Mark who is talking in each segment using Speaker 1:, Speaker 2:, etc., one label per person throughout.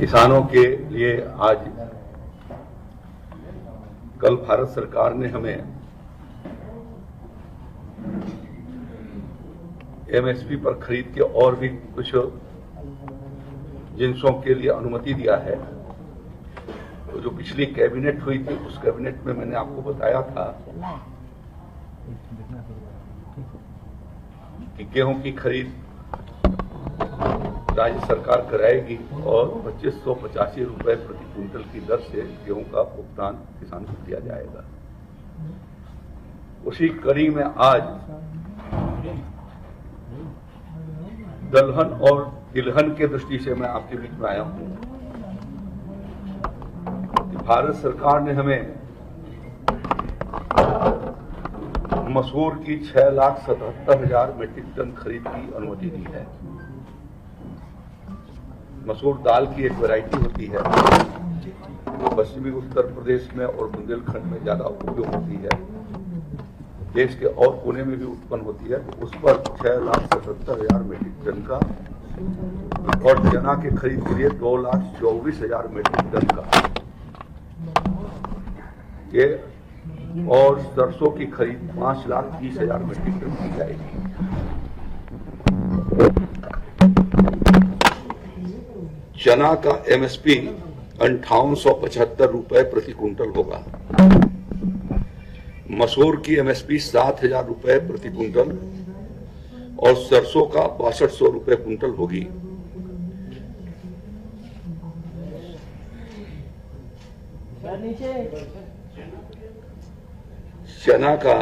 Speaker 1: किसानों के लिए आज कल भारत सरकार ने हमें एमएसपी पर खरीद के और भी कुछ जिन्सों के लिए अनुमति दिया है। तो जो पिछली कैबिनेट हुई थी उस कैबिनेट में मैंने आपको बताया था कि गेहूं की खरीद राज्य सरकार कराएगी और 2585 रुपए प्रति क्विंटल की दर से गेहूं का भुगतान किसान को किया जाएगा। उसी कड़ी में आज दलहन और तिलहन के दृष्टि से मैं आपके बीच में आया हूं। भारत सरकार ने हमें मसूर की 6,77,000 मीट्रिक टन खरीद की अनुमति दी है। मसूर दाल की एक वैरायटी होती है, पश्चिमी उत्तर प्रदेश में और बुंदेलखंड में ज्यादा उपयोग होती है, देश के और कोने में भी उत्पन्न होती है। तो उस पर 6,77,000 मीट्रिक टन का और चना के खरीद के लिए 2,24,000 मीट्रिक टन का ये और सरसों की खरीद 5,30,000 मीट्रिक टन की जाएगी। चना का एमएसपी 5875 रुपए प्रति क्विंटल होगा। मसूर की एमएसपी 7,000 रुपए प्रति क्विंटल और सरसों का 6200 रुपए क्विंटल होगी। चना का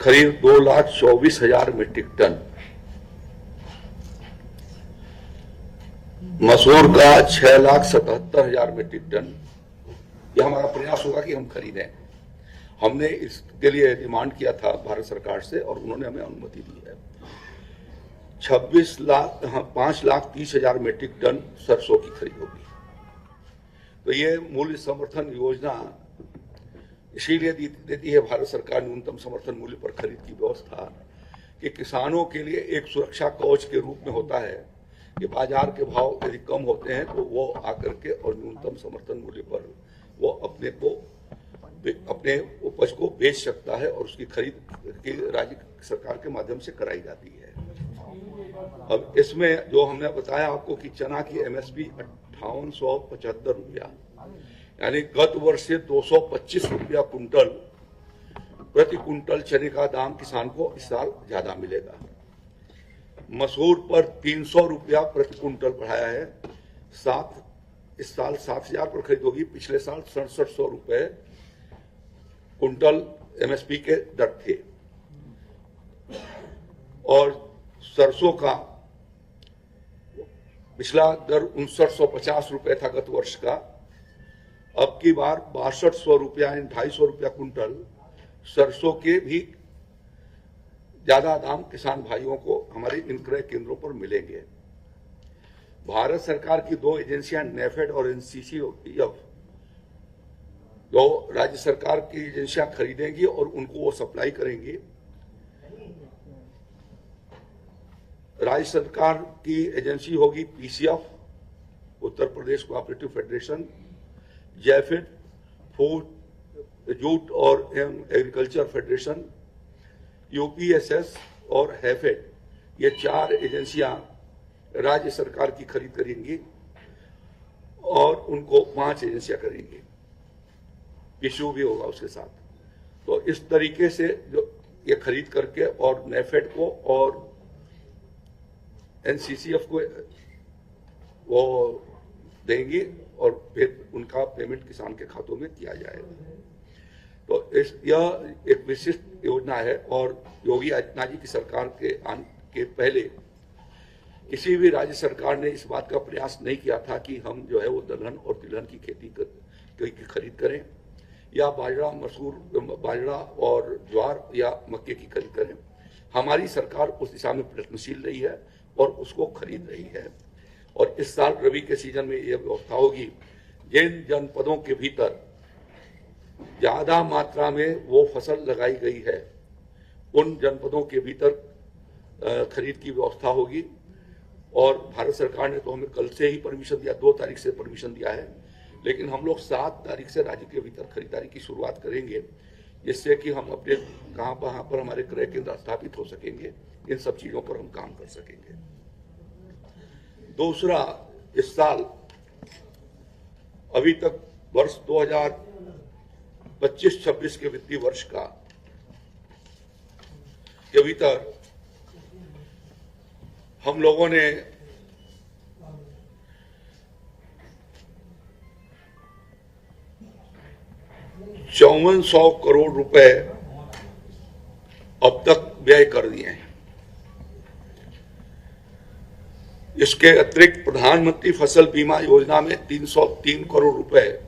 Speaker 1: खरीद 2,24,000 मीट्रिक टन, मसूर का 6,77,000 मीट्रिक टन। यह हमारा प्रयास होगा कि हम खरीदें। हमने इसके लिए डिमांड किया था भारत सरकार से और उन्होंने हमें अनुमति दी है। 5,30,000 मीट्रिक टन सरसों की खरीद होगी। तो ये मूल्य समर्थन योजना इसीलिए देती है भारत सरकार, न्यूनतम समर्थन मूल्य पर खरीद की व्यवस्था, कि किसानों के लिए एक सुरक्षा कवच के रूप में होता है कि बाजार के भाव यदि कम होते हैं तो वो आकर के और न्यूनतम समर्थन मूल्य पर वो अपने उपज को बेच सकता है और उसकी खरीद की राज्य सरकार के माध्यम से कराई जाती है। अब इसमें जो हमने बताया आपको कि चना की एमएसपी 5875 रुपया, यानी गत वर्ष से 225 रुपया कुंटल प्रति कुंटल चने का दाम किसान को इस साल ज्यादा मिलेगा। मसूर पर 300 रुपया प्रति कुंटल बढ़ाया है। इस साल 7,000 पर खरीद होगी, पिछले साल 6700 रुपए कुंटल एमएसपी के दर थे। और सरसों का पिछला दर 5950 रुपए था गत वर्ष का, अब की बार 6200 रुपया यानी 250 रुपया कुंटल सरसों के भी ज्यादा दाम किसान भाइयों को हमारे इन क्रय केंद्रों पर मिलेंगे। भारत सरकार की दो एजेंसियां नेफेड और एनसीसीएफ, जो राज्य सरकार की एजेंसियां खरीदेंगी और उनको वो सप्लाई करेंगी। राज्य सरकार की एजेंसी होगी PCF, Uttar Pradesh cooperative federation, जैफेड, food, jute और एग्रीकल्चर फेडरेशन, यूपीएसएस और हैफेड, ये 4 एजेंसियां राज्य सरकार की खरीद करेंगी और उनको 5 एजेंसियां करेंगी, पीसीयू भी होगा उसके साथ। तो इस तरीके से जो ये खरीद करके और नेफेड को और एनसीसीएफ को वो देंगी और फिर उनका पेमेंट किसान के खातों में किया जाएगा। तो यह एक विशिष्ट योजना है और योगी आदित्यनाथ जी की सरकार के पहले किसी भी राज्य सरकार ने इस बात का प्रयास नहीं किया था कि हम जो है वो दलहन और तिलहन की खेती की खरीद करें या बाजरा और ज्वार या मक्के की खरीद करें। हमारी सरकार उस दिशा में प्रयत्नशील रही है और उसको खरीद रही है। और इस साल रबी के सीजन में यह व्यवस्था होगी, जिन जनपदों के भीतर ज्यादा मात्रा में वो फसल लगाई गई है उन जनपदों के भीतर खरीद की व्यवस्था होगी। और भारत सरकार ने तो हमें कल से ही परमिशन दिया, 2 तारीख से परमिशन दिया है, लेकिन हम लोग 7 तारीख से राज्य के भीतर खरीदारी की शुरुआत करेंगे, जिससे कि हम अपने कहाँ पर हमारे क्रय केंद्र स्थापित हो सकेंगे, इन सब चीज़ों पर हम काम कर सकेंगे। दूसरा, इस साल अभी तक वर्ष 2025-26 के वित्तीय वर्ष के भीतर हम लोगों ने ₹5400 करोड़ रुपए अब तक व्यय कर दिए हैं। इसके अतिरिक्त प्रधानमंत्री फसल बीमा योजना में 303 करोड़ रुपए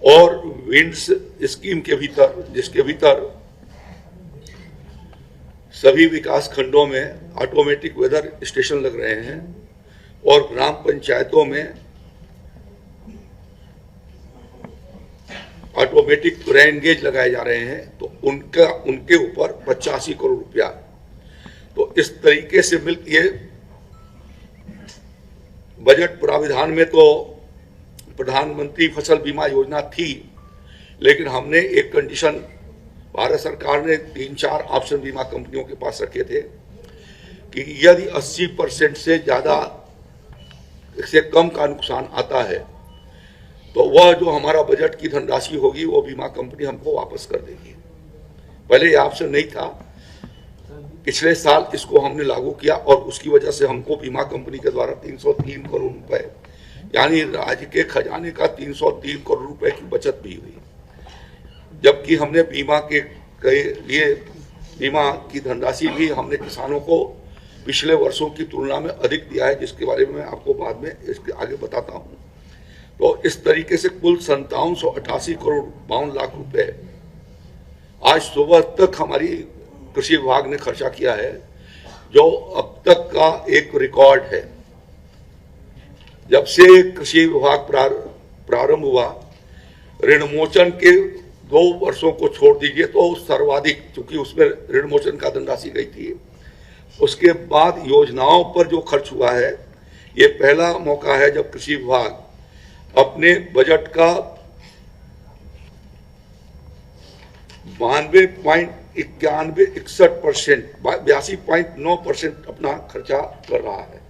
Speaker 1: और विंड्स स्कीम के भीतर, जिसके भीतर सभी विकास खंडों में ऑटोमेटिक वेदर स्टेशन लग रहे हैं और ग्राम पंचायतों में ऑटोमेटिक रेन गेज लगाए जा रहे हैं, तो उनके ऊपर 85 करोड़ रुपया। तो इस तरीके से ये बजट प्राविधान में तो प्रधानमंत्री फसल बीमा योजना थी, लेकिन हमने एक कंडीशन भारत सरकार ने 3-4 ऑप्शन बीमा कंपनियों के पास रखे थे कि यदि 80% से ज्यादा से कम का नुकसान आता है तो वह जो हमारा बजट की धनराशि होगी वो बीमा कंपनी हमको वापस कर देगी। पहले ये ऑप्शन नहीं था, पिछले साल इसको हमने लागू किया और उसकी वजह से हमको बीमा कंपनी के द्वारा 303 करोड़ रुपए, यानी राज्य के खजाने का 303 करोड़ रुपए की बचत भी हुई, जबकि हमने बीमा के लिए बीमा की धनराशि भी हमने किसानों को पिछले वर्षों की तुलना में अधिक दिया है, जिसके बारे में मैं आपको बाद में इसके आगे बताता हूं। तो इस तरीके से कुल 5788 करोड़ 52 लाख रुपए आज सुबह तक हमारी कृषि विभाग ने खर्चा किया है, जो अब तक का एक रिकॉर्ड है। जब से कृषि विभाग प्रारंभ हुआ, ऋणमोचन के 2 वर्षों को छोड़ दीजिए तो सर्वाधिक, चूंकि उसमें ऋणमोचन का धनराशि गई थी, उसके बाद योजनाओं पर जो खर्च हुआ है, ये पहला मौका है जब कृषि विभाग अपने बजट का 82.91% अपना खर्चा कर रहा है।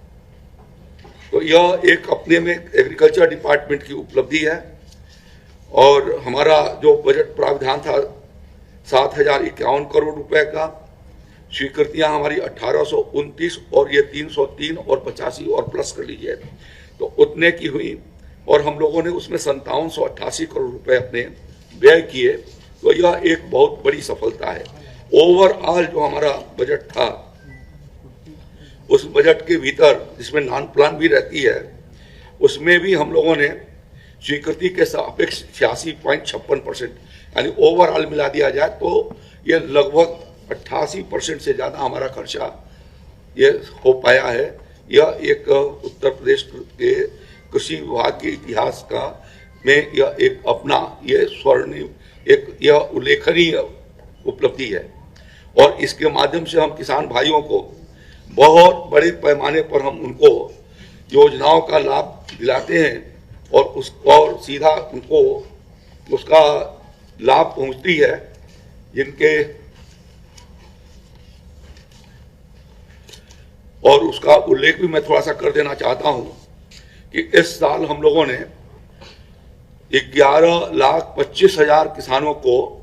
Speaker 1: तो यह एक अपने में एग्रीकल्चर डिपार्टमेंट की उपलब्धि है। और हमारा जो बजट प्रावधान था 7051 करोड़ रुपए का, स्वीकृतियां हमारी 1829 और ये 303 और 85 और प्लस कर लीजिए तो उतने की हुई, और हम लोगों ने उसमें 5788 करोड़ रुपए अपने व्यय किए। तो यह एक बहुत बड़ी सफलता है। ओवरऑल जो हमारा बजट था, उस बजट के भीतर जिसमें नॉन प्लान भी रहती है, उसमें भी हम लोगों ने स्वीकृति के सापेक्ष 86.56%, यानी ओवरऑल मिला दिया जाए तो ये लगभग 88% से ज्यादा हमारा खर्चा ये हो पाया है। यह एक उत्तर प्रदेश के कृषि विभाग के इतिहास का में यह एक अपना ये स्वर्णिम एक यह उल्लेखनीय उपलब्धि है। और इसके माध्यम से हम किसान भाइयों को बहुत बड़े पैमाने पर हम उनको योजनाओं का लाभ दिलाते हैं और सीधा उनको उसका लाभ पहुंचती है, जिनके और उसका उल्लेख भी मैं थोड़ा सा कर देना चाहता हूं कि इस साल हम लोगों ने 11,25,000 किसानों को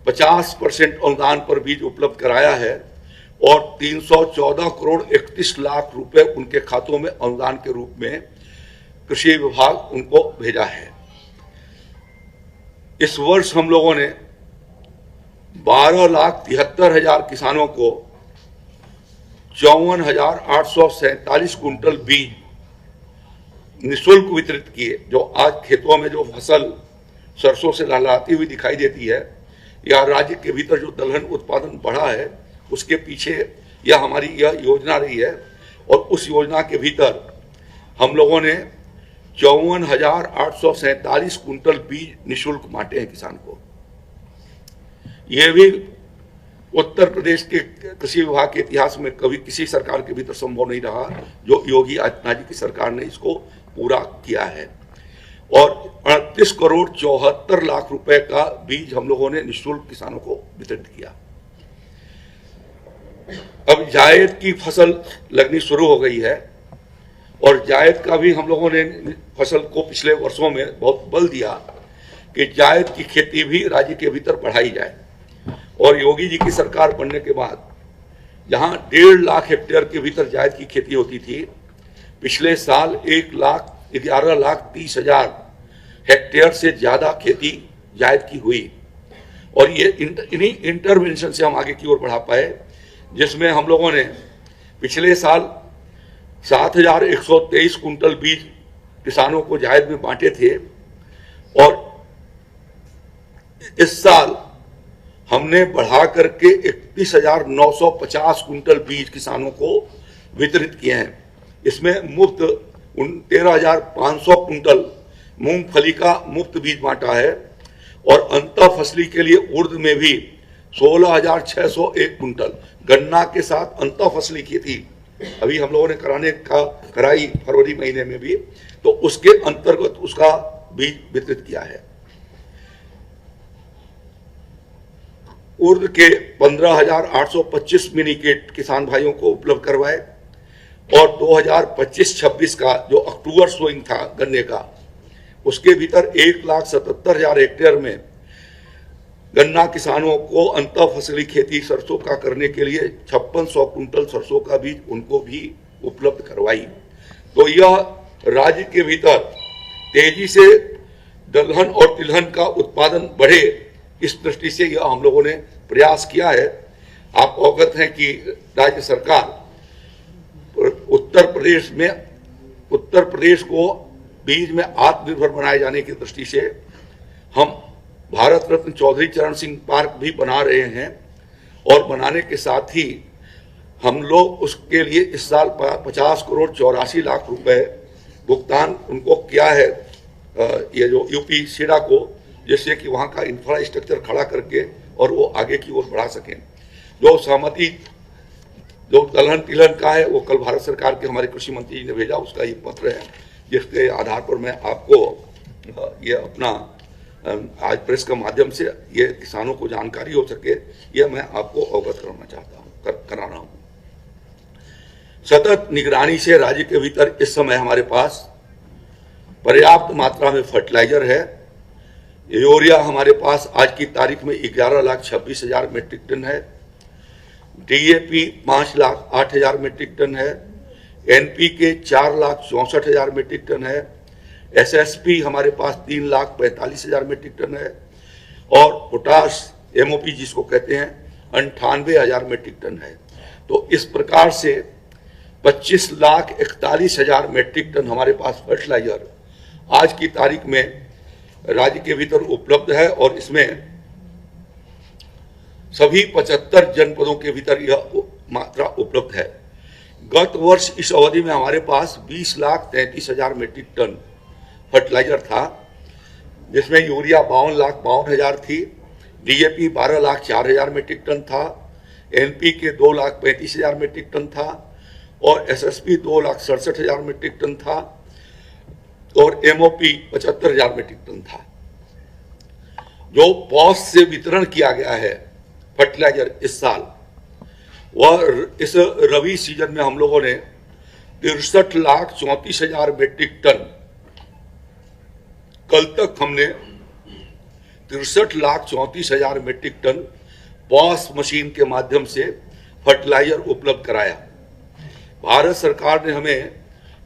Speaker 1: 50% अनुदान पर बीज उपलब्ध कराया है और 314 करोड़ 31 लाख रुपए उनके खातों में अनुदान के रूप में कृषि विभाग उनको भेजा है। इस वर्ष हम लोगों ने 12,73,000 किसानों को 54,847 कुंटल बीज निःशुल्क वितरित किए। जो आज खेतों में जो फसल सरसों से लहलहाती हुई दिखाई देती है, या राज्य के भीतर जो दलहन उत्पादन बढ़ा है, उसके पीछे यह हमारी यह योजना रही है। और उस योजना के भीतर हम लोगों ने 54,847 कुंटल बीज निःशुल्क बांटे हैं किसान को। यह भी उत्तर प्रदेश के कृषि विभाग के इतिहास में कभी किसी सरकार के भीतर संभव नहीं रहा जो योगी आदित्यनाथ जी की सरकार ने इसको पूरा किया है। और 38 करोड़ 74 लाख रुपए का बीज हम लोगों ने निःशुल्क किसानों को वितरित किया। अब जायद की फसल लगनी शुरू हो गई है और जायद का भी हम लोगों ने फसल को पिछले वर्षों में बहुत बल दिया कि जायद की खेती भी राज्य के भीतर बढ़ाई जाए। और योगी जी की सरकार बनने के बाद जहां 1.5 लाख हेक्टेयर के भीतर जायद की खेती होती थी, पिछले साल 1,11,30,000 हेक्टेयर से ज्यादा खेती जायद की हुई। और ये इन्हीं इंटरवेंशन से हम आगे की ओर बढ़ा पाए, जिसमें हम लोगों ने पिछले साल 7,123 कुंटल बीज किसानों को जायद में बांटे थे और इस साल हमने बढ़ा करके 31,950 कुंटल बीज किसानों को वितरित किए हैं। इसमें मुफ्त 13,500 कुंटल मूंगफली का मुफ्त बीज बांटा है और अंतर फसली के लिए उर्द में भी 16,601 कुंटल, गन्ना के साथ अंतर फसली खेती अभी हम लोगों ने कराई फरवरी महीने में भी, तो उसके अंतर्गत उसका बीज वितरित किया है। उर्द के 15,825 मिनीकेट किसान भाइयों को उपलब्ध करवाए और 2025-26 का जो अक्टूबर सोइंग था गन्ने का, उसके भीतर 1,77,000 हेक्टेयर में गन्ना किसानों को अंतर फसली खेती सरसों का करने के लिए 5600 कुंटल सरसों का बीज उनको भी उपलब्ध करवाई। तो यह राज्य के भीतर तेजी से दलहन और तिलहन का उत्पादन बढ़े, इस दृष्टि से यह हम लोगों ने प्रयास किया है। आप अवगत हैं कि राज्य सरकार उत्तर प्रदेश को बीज में आत्मनिर्भर बनाए जाने की दृष्टि से हम भारत रत्न चौधरी चरण सिंह पार्क भी बना रहे हैं और बनाने के साथ ही हम लोग उसके लिए इस साल 50 करोड़ 84 लाख रुपए भुगतान उनको किया है, ये जो यूपी सीडा को, जिससे कि वहां का इंफ्रास्ट्रक्चर खड़ा करके और वो आगे की ओर बढ़ा सकें। जो सहमति जो दलहन तिलहन का है वो कल भारत सरकार के हमारे कृषि मंत्री जी ने भेजा, उसका ये पत्र है जिसके आधार पर मैं आपको ये अपना आज प्रेस के माध्यम से ये किसानों को जानकारी हो सके, ये मैं आपको अवगत कराना चाहता हूँ, करा रहा हूँ। सतत निगरानी से राज्य के भीतर इस समय हमारे पास पर्याप्त मात्रा में फर्टिलाइजर है। यूरिया हमारे पास आज की तारीख में 11,26,000 मीट्रिक टन है, DAP 5,08,000 मीट्रिक टन है, NPK 4,64,000 मीट्रिक टन है, SSP हमारे पास 3,45,000 मीट्रिक टन है और पोटाश MOP जिसको कहते हैं 98,000 मीट्रिक टन है। तो इस प्रकार से 25,41,000 मीट्रिक टन हमारे पास फर्टिलाइजर आज की तारीख में राज्य के भीतर उपलब्ध है और इसमें सभी 75 जनपदों के भीतर यह मात्रा उपलब्ध है। गत वर्ष इस अवधि में हमारे पास 20,33,000 मीट्रिक टन फर्टिलाइजर था, जिसमें यूरिया 52,52,000 थी, DAP 12,04,000 मीट्रिक टन था, NPK 2,35,000 मीट्रिक टन था और SSP 2,67,000 मीट्रिक टन था और MOP 75,000 मीट्रिक टन था। जो पॉस से वितरण किया गया है फर्टिलाइजर इस साल, वह इस रबी सीजन में हम लोगों ने 63,34,000 मीट्रिक टन, कल तक हमने 63,34,000 मीट्रिक टन पॉस मशीन के माध्यम से फर्टिलाइजर उपलब्ध कराया। भारत सरकार ने हमें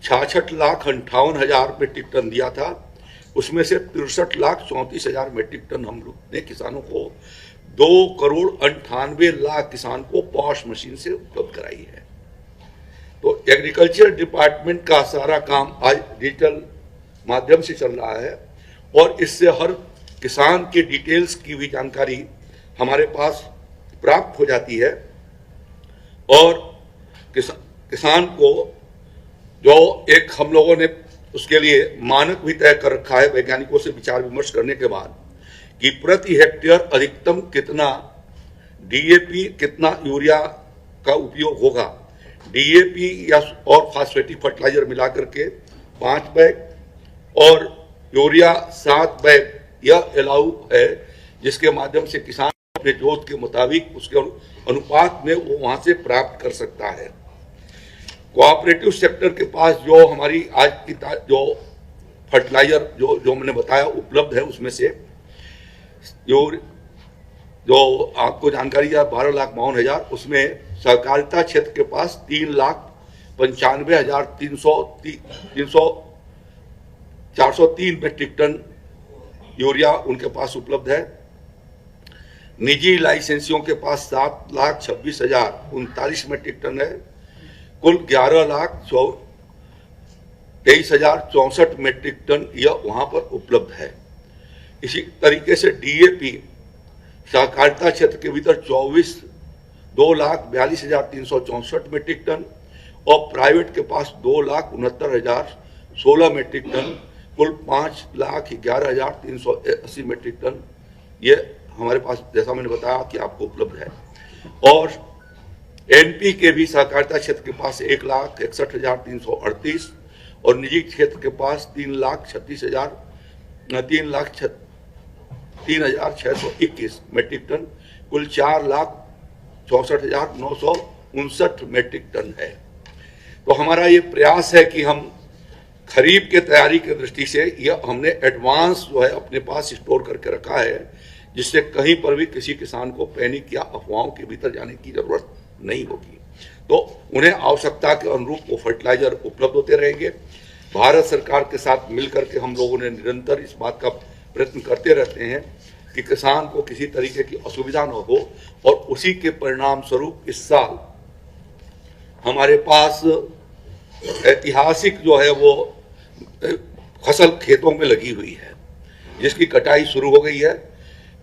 Speaker 1: 66,58,000 मीट्रिक टन दिया था, उसमें से 63,34,000 मीट्रिक टन हम लोग ने किसानों को 2,98,00,000 किसान को पॉश मशीन से उपलब्ध कराई है। तो एग्रीकल्चर डिपार्टमेंट का सारा काम आज डिजिटल माध्यम से चल रहा है और इससे हर किसान के डिटेल्स की भी जानकारी हमारे पास प्राप्त हो जाती है और किसान को जो एक हम लोगों ने उसके लिए मानक भी तय कर रखा है वैज्ञानिकों से विचार विमर्श करने के बाद कि प्रति हेक्टेयर अधिकतम कितना डीएपी कितना यूरिया का उपयोग होगा, डीएपी या और फास्फेटिक फर्टिलाइजर मिलाकर के 5 बैग और यूरिया 7 बैग यह अलाउ है, जिसके माध्यम से किसान अपने जोत के मुताबिक उसके अनुपात में वो वहां से प्राप्त कर सकता है। कोऑपरेटिव सेक्टर के पास जो हमारी आज की जो फर्टिलाइजर जो मैंने बताया उपलब्ध है, उसमें से जो आपको जानकारी है 12,52,000, उसमें सहकारिता क्षेत्र के पास 3,95,403 मेट्रिक टन यूरिया उनके पास उपलब्ध है। निजी लाइसेंसियों के पास 7,26,039 मेट्रिक टन है। कुल 11,23,064 मेट्रिक टन यह वहां पर उपलब्ध है। इसी तरीके से डीएपी सहकारिता क्षेत्र के भीतर 2,42,364 मेट्रिक टन और प्राइवेट के पास 2,69,016 मेट्रिक टन, कुल 5,11,380 मेट्रिक टन ये हमारे पास, जैसा मैंने बताया कि आपको उपलब्ध है। और एनपी के भी सहकारिता क्षेत्र के पास 1,61,338 और निजी क्षेत्र के पास 3,06,21 मेट्रिक टन, कुल 4,64,959 मेट्रिक टन है। तो हमारा ये प्रयास है कि हम खरीफ के तैयारी की दृष्टि से यह हमने एडवांस जो है अपने पास स्टोर करके रखा है, जिससे कहीं पर भी किसी किसान को पैनिक या अफवाहों के भीतर जाने की जरूरत नहीं होगी। तो उन्हें आवश्यकता के अनुरूप वो फर्टिलाइजर उपलब्ध होते रहेंगे। भारत सरकार के साथ मिलकर के हम लोगों ने निरंतर इस बात का प्रयत्न करते रहते हैं कि किसान को किसी तरीके की असुविधा न हो, और उसी के परिणाम स्वरूप इस साल हमारे पास ऐतिहासिक जो है वो फसल खेतों में लगी हुई है, जिसकी कटाई शुरू हो गई है।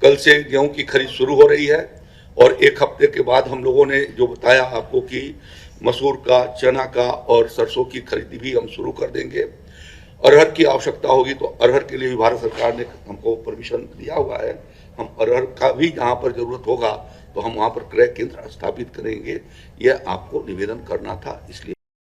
Speaker 1: कल से गेहूं की खरीद शुरू हो रही है और एक हफ्ते के बाद हम लोगों ने जो बताया आपको कि मसूर का, चना का और सरसों की खरीदी भी हम शुरू कर देंगे। अरहर की आवश्यकता होगी तो अरहर के लिए भी भारत सरकार ने हमको परमिशन दिया हुआ है। हम अरहर का भी जहाँ पर जरूरत होगा तो हम वहाँ पर क्रय केंद्र स्थापित करेंगे। यह आपको निवेदन करना था, इसलिए